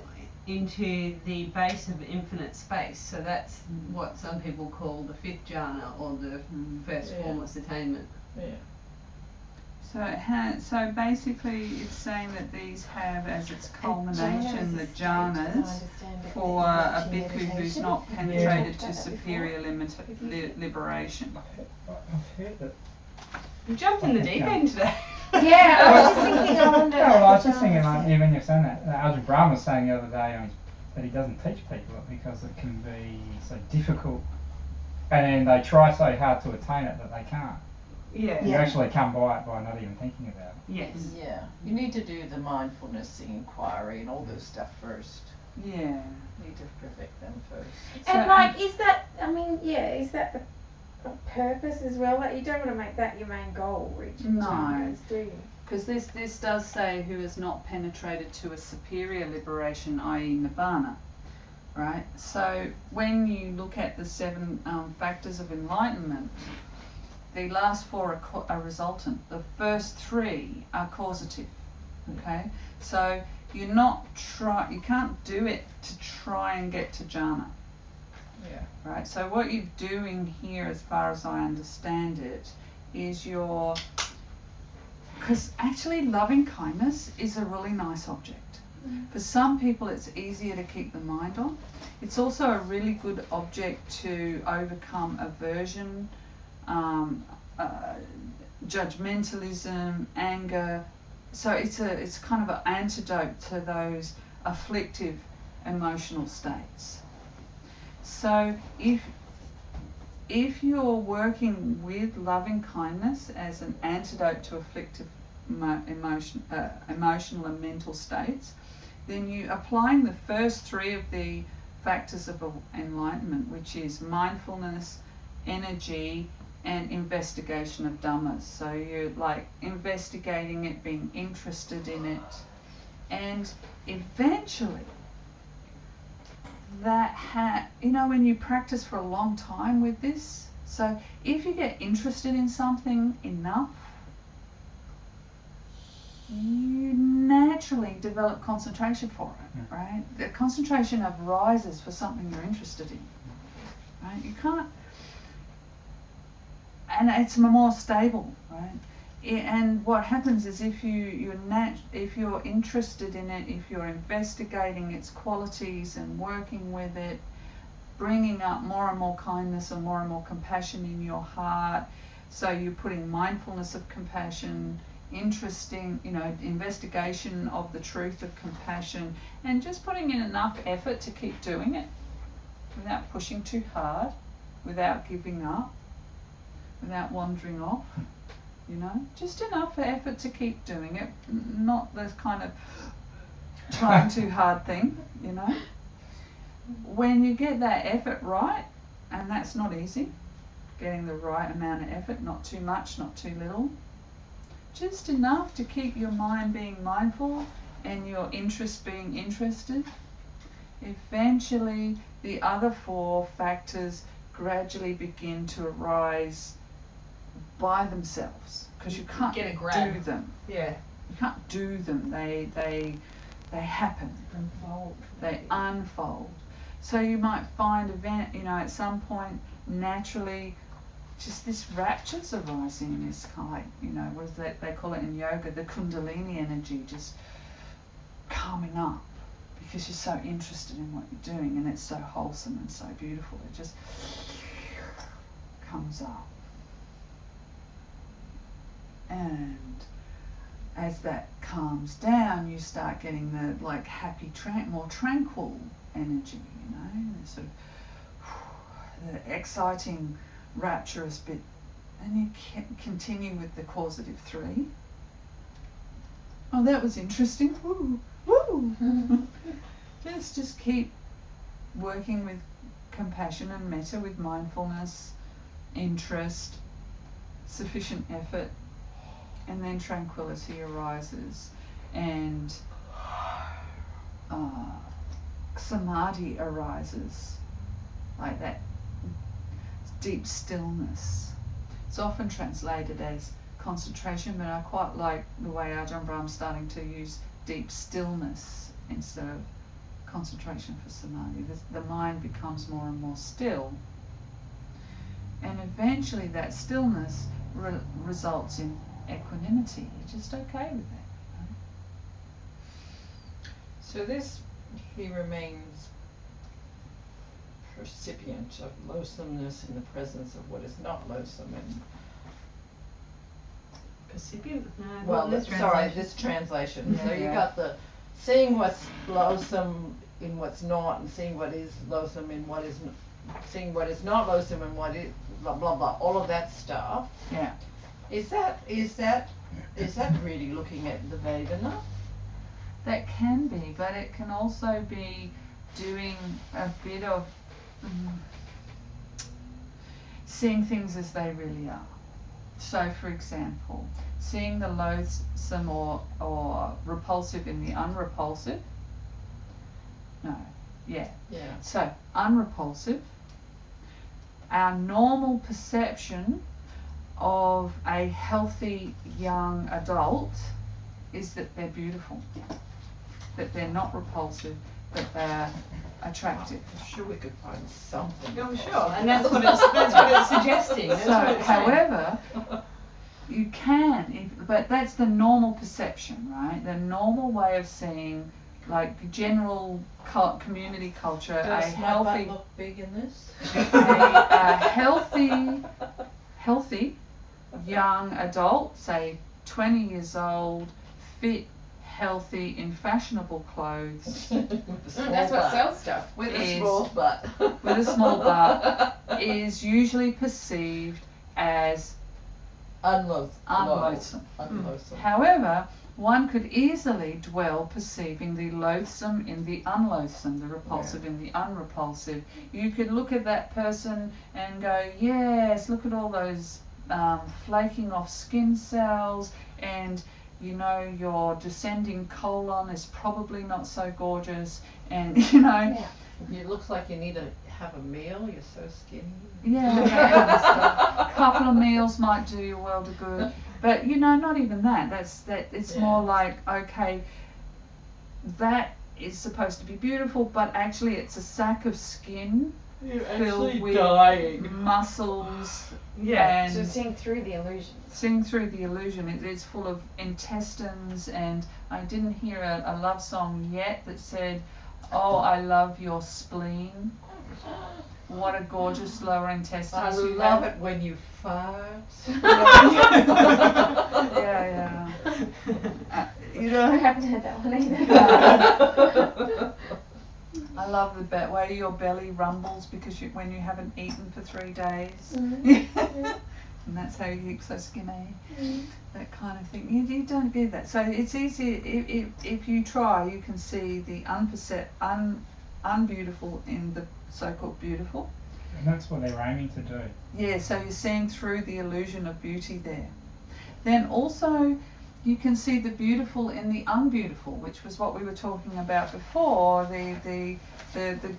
into the base of infinite space. So that's what some people call the fifth jhana, or the first formless attainment. Yeah. So basically it's saying that these have as its culmination the jhanas for a bhikkhu who's not penetrated to superior liberation. I've heard that. You jumped in the deep end today. Yeah, I was just thinking, I wonder. Yeah, well, I was just thinking, like, even you're saying that, Ajahn Brahm was saying the other day that he doesn't teach people it because it can be so difficult, and they try so hard to attain it that they can't. Yeah. You actually come by it by not even thinking about it. Yes. Yeah. You need to do the mindfulness, the inquiry, and all this stuff first. Yeah. You need to perfect them first. And like, is that? I mean, yeah, is that the purpose as well? Like, you don't want to make that your main goal, reaching jhanas, do you? Because this does say who has not penetrated to a superior liberation, i.e. nibbana, right? So when you look at the 7 factors of enlightenment, the last 4 are resultant. The first 3 are causative. Okay, so you can't do it to try and get to jhana. Yeah. Right. So what you're doing here, as far as I understand it, is because actually loving kindness is a really nice object. For some people it's easier to keep the mind on. It's also a really good object to overcome aversion, judgmentalism, anger. So it's kind of an antidote to those afflictive emotional states. So if you're working with loving kindness as an antidote to afflictive emotional and mental states, then you're applying the first 3 of the factors of enlightenment, which is mindfulness, energy, and investigation of dhammas. So you're like investigating it, being interested in it, and eventually when you practice for a long time with this, so if you get interested in something enough, you naturally develop concentration for it, right? The concentration arises for something you're interested in, right? You can't, and it's more stable, right? And what happens is if you're interested in it, if you're investigating its qualities and working with it, bringing up more and more kindness and more compassion in your heart, so you're putting mindfulness of compassion, investigation of the truth of compassion, and just putting in enough effort to keep doing it without pushing too hard, without giving up, without wandering off. Just enough effort to keep doing it, not this kind of trying too hard thing, When you get that effort right, and that's not easy, getting the right amount of effort, not too much, not too little, just enough to keep your mind being mindful and your interest being interested, eventually the other 4 factors gradually begin to arise by themselves, because you can't do them. Yeah. You can't do them. They happen. They unfold. So you might find at some point naturally just this rapture's arising, this kind of what is that they call it in yoga, the kundalini energy just coming up, because you're so interested in what you're doing and it's so wholesome and so beautiful. It just comes up. And as that calms down, you start getting the happy, more tranquil energy, sort of the exciting, rapturous bit. And you continue with the causative 3. Oh, that was interesting. Woo, woo. Let's just keep working with compassion and metta, with mindfulness, interest, sufficient effort, and then tranquility arises, and samadhi arises, like that deep stillness. It's often translated as concentration, but I quite like the way Ajahn Brahm's starting to use deep stillness instead of concentration for samadhi. The mind becomes more and more still, and eventually that stillness results in equanimity. You're just okay with that. Right? So this, he remains percipient of loathsomeness in the presence of what is not loathsome. And Percipient? No, well, this this translation. So you got the seeing what's loathsome in what's not, and seeing what is loathsome in what is, seeing what is not loathsome and what is blah blah blah. All of that stuff. Yeah. Is that really looking at the Vedana? That can be, but it can also be doing a bit of seeing things as they really are. So, for example, seeing the loathsome or repulsive in the unrepulsive. No, yeah. Yeah. So, unrepulsive. Our normal perception of a healthy young adult is that they're beautiful, that they're not repulsive, that they're attractive. I'm sure we could find something. I'm sure, and that's what it's suggesting. That's what it's saying. However, you can, but that's the normal perception, right? The normal way of seeing, like general community culture, Does a healthy, look big in this? a healthy young adult, say 20 years old, fit, healthy, in fashionable clothes, That's what sells stuff. With a is- small butt. with a small butt, is usually perceived as unloathsome. Unloathsome. However, one could easily dwell perceiving the loathsome in the unloathsome, the repulsive in the unrepulsive. You could look at that person and go, yes, look at all those flaking off skin cells, and you know your descending colon is probably not so gorgeous, and you know, It looks like you need to have a meal. You're so skinny. yeah, that kind of stuff. A couple of meals might do you a world of good, but you know, not even that. It's more like, okay, that is supposed to be beautiful, but actually it's a sack of skin You're filled actually with dying. muscles. Yeah. And So seeing through the illusion. seeing through the illusion, it's full of intestines, and I didn't hear a love song yet that said, oh, I love your spleen. What a gorgeous lower intestines I you love have. it when you fart. Yeah. You I know, haven't heard that one either. I love the way your belly rumbles because when you haven't eaten for 3 days. And that's how you keep so skinny. That kind of thing. You don't get that. So it's easy, if you try, you can see the unbeautiful in the so-called beautiful. And that's what they're aiming to do. Yeah, so you're seeing through the illusion of beauty there. Then also you can see the beautiful in the unbeautiful, which was what we were talking about before, the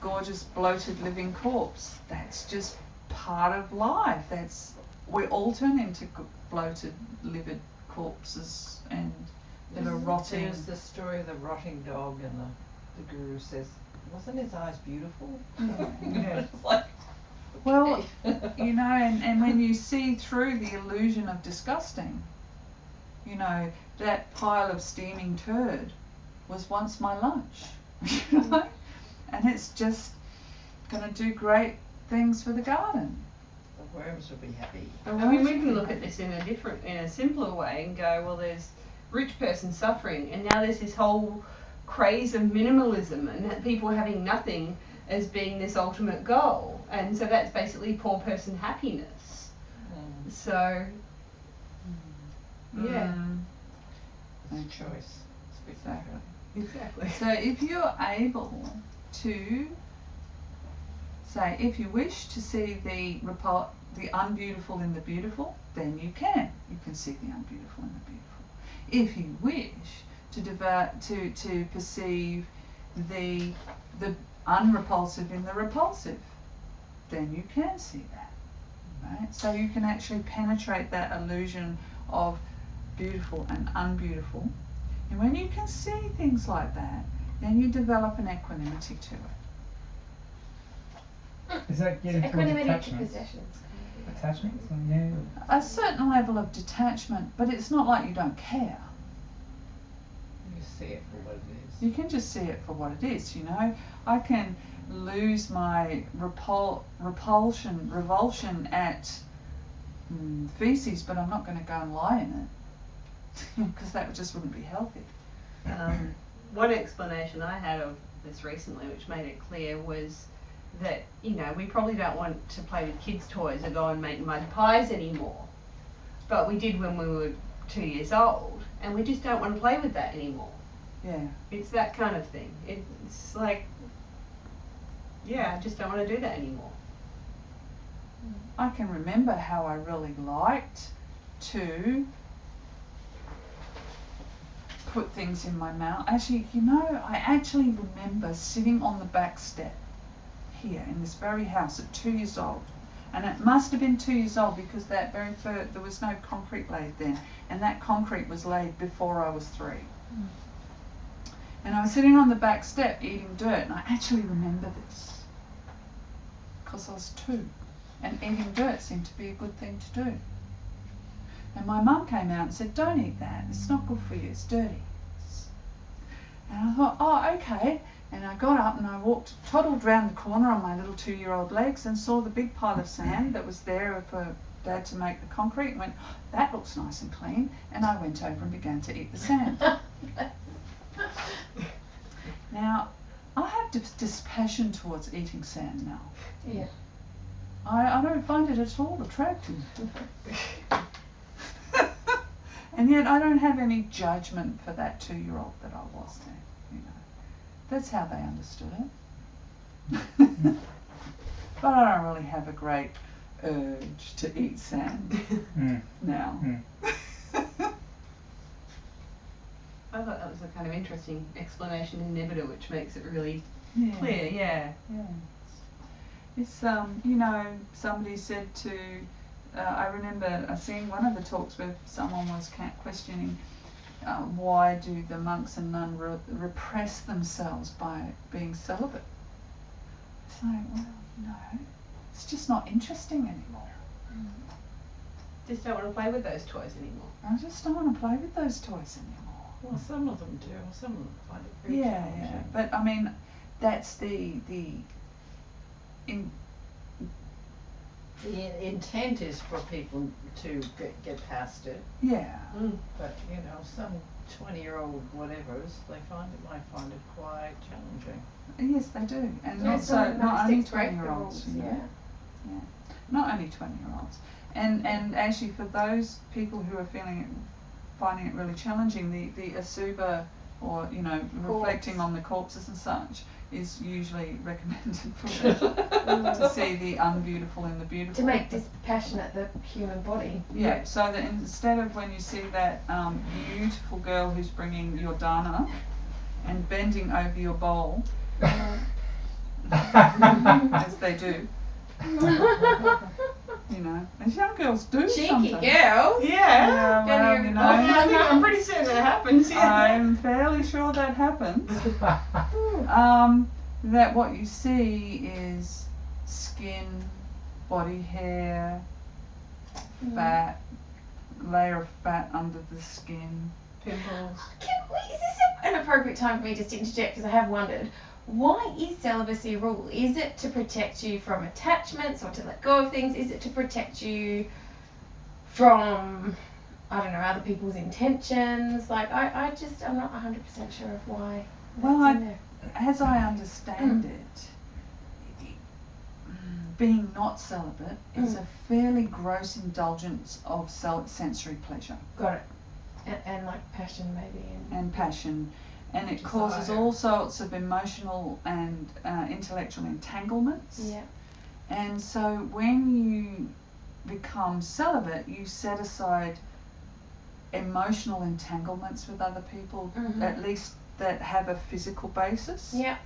gorgeous bloated living corpse. That's just part of life. We all turn into bloated, livid corpses and that are rotting. There's the story of the rotting dog, and the guru says, wasn't his eyes beautiful? Yeah. It's like, Well, okay. you know, and when you see through the illusion of disgusting, you know, that pile of steaming turd was once my lunch, you know, and it's just going to do great things for the garden. The worms will be happy. The I mean, we worms can will look be at this in a simpler way and go, well, there's rich person suffering, and now there's this whole craze of minimalism and that people having nothing, as being this ultimate goal, and so that's basically poor person happiness. So yeah, No choice. exactly. So if you're able to say, if you wish to see the unbeautiful in the beautiful, then you can. You can see the unbeautiful in the beautiful. If you wish to perceive the unrepulsive in the repulsive, then you can see that. Right? So you can actually penetrate that illusion of beautiful and unbeautiful. And when you can see things like that, then you develop an equanimity to it. Is that getting towards Equanimity to attachments? possessions. Attachments? Yeah. A certain level of detachment, but it's not like you don't care. You see it for what it is. You can just see it for what it is, you know. I can lose my revulsion at feces, but I'm not going to go and lie in it because that just wouldn't be healthy. One explanation I had of this recently, which made it clear, was that, you know, we probably don't want to play with kids' toys or go and make mud pies anymore. But we did when we were 2 years old, and we just don't want to play with that anymore. Yeah. It's that kind of thing. It's like, yeah, I just don't want to do that anymore. I can remember how I really liked to put things in my mouth. Actually, you know, I actually remember sitting on the back step here in this very house at 2 years old. And it must have been 2 years old because that very first, there was no concrete laid then. And that concrete was laid before I was 3. And I was sitting on the back step eating dirt, and I actually remember this because I was 2. And eating dirt seemed to be a good thing to do. And my mum came out and said, don't eat that, it's not good for you, it's dirty. And I thought, oh, okay. And I got up and I toddled round the corner on my little 2-year-old legs and saw the big pile of sand that was there for Dad to make the concrete, and went, that looks nice and clean. And I went over and began to eat the sand. Now, I have dispassion towards eating sand now. Yeah. I don't find it at all attractive. And yet I don't have any judgment for that 2-year-old that I was then, you know. That's how they understood it. But I don't really have a great urge to eat sand now. I thought that was a kind of interesting explanation in Nibbida, which makes it really Yeah. clear, yeah. Yeah. It's, you know, somebody said to, I remember seeing one of the talks where someone was questioning why do the monks and nuns repress themselves by being celibate? It's like, well, no, it's just not interesting anymore. Just don't want to play with those toys anymore. I just don't want to play with those toys anymore. Well, some of them do. Some of them find it very Yeah, challenging. yeah. But I mean, that's the intent is for people to get past it. yeah. But, you know, some 20-year-old whatevers, might find it quite challenging. Yes, they do. And Yeah, also some not only narcissists break the 20-year-olds. rules, You know? yeah. Yeah. Not only 20-year-olds. And actually for those people who are finding it really challenging, the asuba, or, you know, reflecting on the corpses and such, is usually recommended for them to see the unbeautiful in the beautiful. To make dispassionate the human body. Yeah, so that instead of when you see that beautiful girl who's bringing your dana and bending over your bowl, as they do, you know, as young girls do Cheeky sometimes. girls. Yeah, well, you know, I'm pretty certain that happens, yeah. I'm fairly sure that happens. That what you see is skin, body hair, fat, layer of fat under the skin. Pimples. Is this an appropriate time for me just to interject, because I have wondered, why is celibacy a rule? Is it to protect you from attachments or to let go of things? Is it to protect you from, I don't know, other people's intentions? Like, I'm not 100% sure of why. Well, that's in there. as I understand it, being not celibate is a fairly gross indulgence of sensory pleasure. Got it. And like passion maybe. And passion. And it causes Desire. all sorts of emotional and intellectual entanglements. Yeah. And so when you become celibate, you set aside emotional entanglements with other people, at least that have a physical basis. Yeah.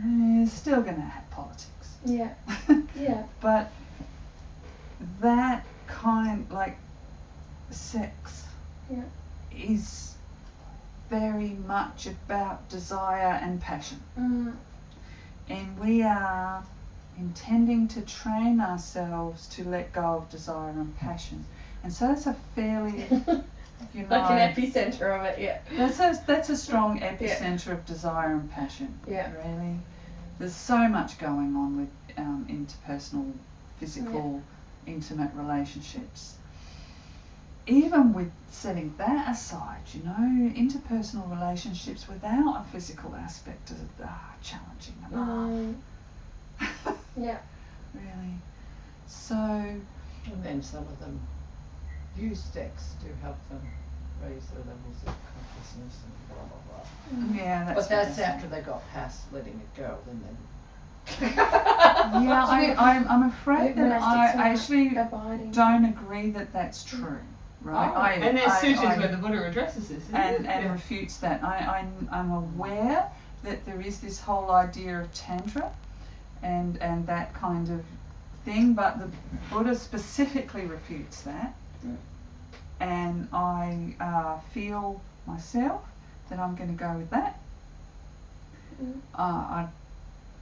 You're still going to have politics. Yeah. Yeah. But that kind, like sex, is very much about desire and passion. And we are intending to train ourselves to let go of desire and passion. And so that's a fairly, you know, Like an epicenter of it, yeah. that's a strong epicenter of desire and passion. Yeah. Really. There's so much going on with interpersonal, physical, intimate relationships. Even with setting that aside, you know, interpersonal relationships without a physical aspect are challenging enough. Yeah. Really. So, And then some of them use sex to help them raise their levels of consciousness and blah blah blah. yeah, that's But what that's they say. after they got past letting it go, and then. Yeah, I'm afraid that I actually abiding. don't agree that that's true. Right? And there's suttas I- where the Buddha addresses this, isn't and it? refutes that. I'm aware that there is this whole idea of tantra and that kind of thing, but the Buddha specifically refutes that. And I feel myself that I'm going to go with that.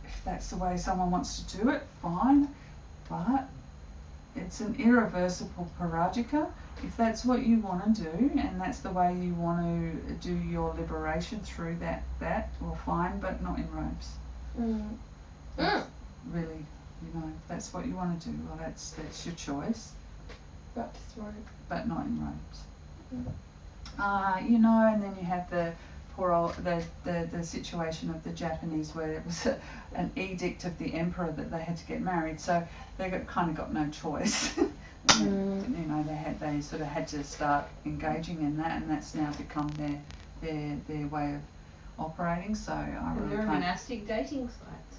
If that's the way someone wants to do it, fine. But it's an irreversible parajika. If that's what you want to do, and that's the way you want to do your liberation through that, well, fine, but not in robes. Really, you know, if that's what you want to do, well, that's your choice, Baptist robe. but not in robes. You know, and then you have the poor old the situation of the Japanese where it was an edict of the emperor that they had to get married, so they kind of got no choice. You know, they sort of had to start engaging in that, and that's now become their way of operating. So I And really there are can't. monastic dating sites.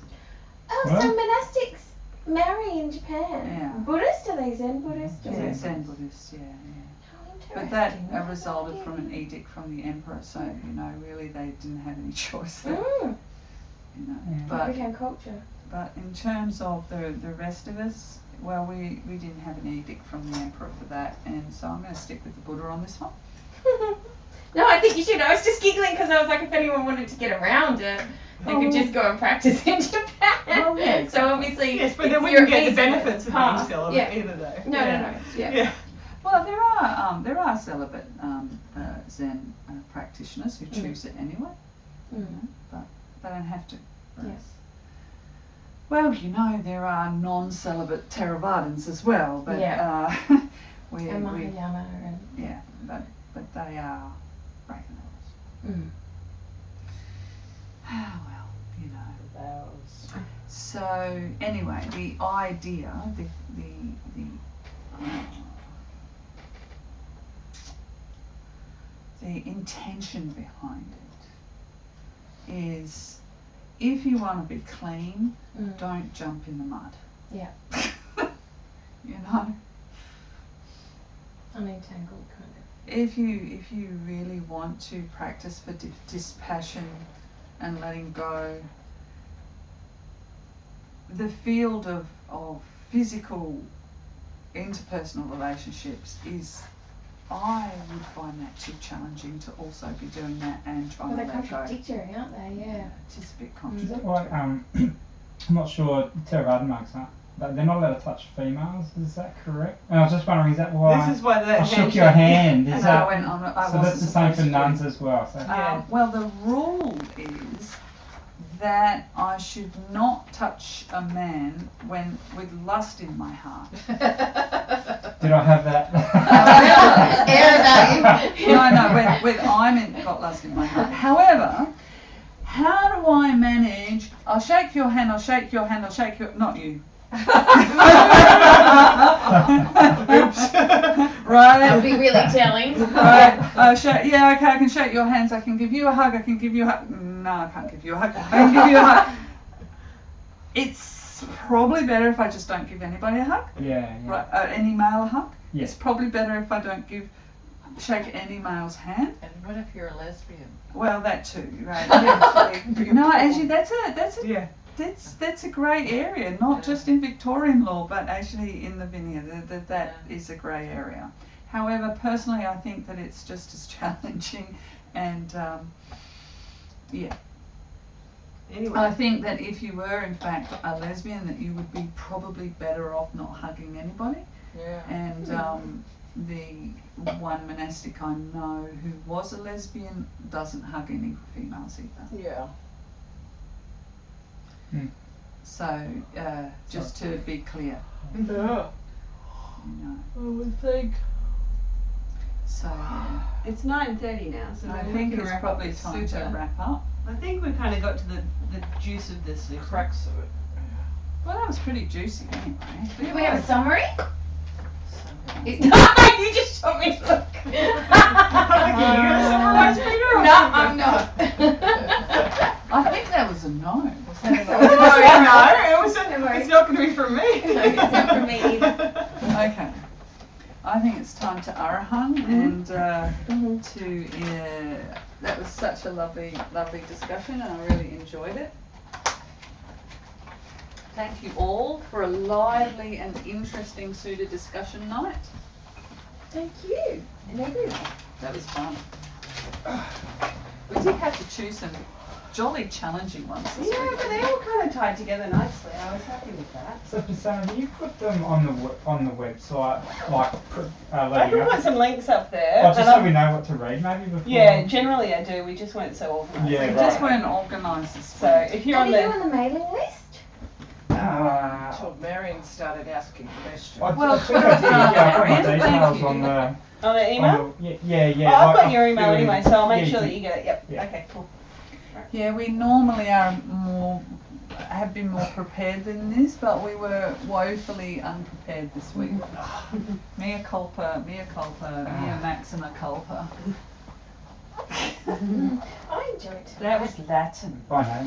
Oh, What? so monastics marry in Japan. Yeah. Buddhist? Are they Zen Buddhist? Or? Yeah, Zen Buddhists, yeah. Oh, But that interesting. What resulted about from an you? edict from the emperor, so you know, really they didn't have any choice there. Mm. You know, Yeah. It but became culture. in terms of the rest of us, well, we didn't have an edict from the emperor for that, and so I'm going to stick with the Buddha on this one. No, I think you should. I was just giggling because I was like, if anyone wanted to get around it, they could just go and practice in Japan. Well, yeah, So obviously, Yes, but they it's wouldn't your get the easiest benefits of being path. celibate Yeah. either, though. No. Yeah. Yeah. Well, there are celibate Zen practitioners who choose it anyway, you know, but they don't have to. Right? Yes. Well, you know, there are non-celibate Theravadins as well, but Yeah. we And Mahayana and. yeah, but they are breaking the rules. Ah, well, you know. Vows. So anyway, the idea, the intention behind it is, if you want to be clean, don't jump in the mud. Yeah. You know, Unentangled kind of. if you really want to practice for dispassion and letting go, the field of physical interpersonal relationships is, I would find that too challenging to also be doing that and trying Well, to they're let go. contradictory, aren't they? Yeah. It's just a bit Is that contradictory. why, I'm not sure, Theravada monks aren't, but they're not allowed to touch females, is that correct? And I was just wondering, is that why This is why that I shook your hand? Is No, that, I so that's the wasn't same for supposed to. nuns as well? So. Yeah. Well, the rule is that I should not touch a man with lust in my heart. Did I have that? No, with got lust in my heart. However, how do I manage? I'll shake your hand. I'll shake your hand. I'll shake your. Not you. Right. That would be really telling. Right. Yeah, okay, I can shake your hands. I can give you a hug. I can give you a hug. No, I can't give you a hug. I can give you a hug. It's probably better if I just don't give anybody a hug. Yeah. Right. Any male a hug. Yeah. It's probably better if I don't shake any male's hand. And what if you're a lesbian? Well, that too, right? Actually, no, actually, that's a grey area, not just in Victorian law, but actually in the vineyard. That is a grey area. However, personally, I think that it's just as challenging, and yeah. Anyway. I think that if you were in fact a lesbian, that you would be probably better off not hugging anybody. Yeah. And the one monastic I know who was a lesbian doesn't hug any females either. Yeah. So just to be clear, Yeah. you know. I would think. So yeah. It's 9:30 now, so I maybe think we can it's wrap probably up this time to Sutta. wrap up. I think we kind of got to the juice of this. The crux of it. Well, that was pretty juicy anyway. Do we have a summary? Something. You just shot me. Look. No, I'm not. I think that was a no. No, it wasn't. It's not going to be from me. No, it's not from me either. Okay. I think it's time to arahang and that was such a lovely discussion, and I really enjoyed it. Thank you all for a lively and interesting Sutta discussion night. Thank you. And everyone. That was fun. We did have to choose some jolly challenging ones this Yeah, week. but they all kind of tied together nicely. I was happy with that. So, Sam, you put them on the website, like I leading can up put to- some links up there. Oh, just but so I'm- we know what to read, maybe before. Yeah, generally I do. We just weren't so organised. Yeah, We right. just weren't organised this So week. if you're Are on you the on the mailing list? Until Marion started asking questions. I Well, think I did. Yeah, I put my Thank details you. on the. on the email. Yeah. Oh, I've like, got your email feeling- anyway, so I'll make yeah, sure that you get it. Yep. Yeah. Okay. Cool. Yeah, we normally have been more prepared than this, but we were woefully unprepared this week. Mea culpa, mea maxima culpa. I enjoyed it. That was Latin. I know.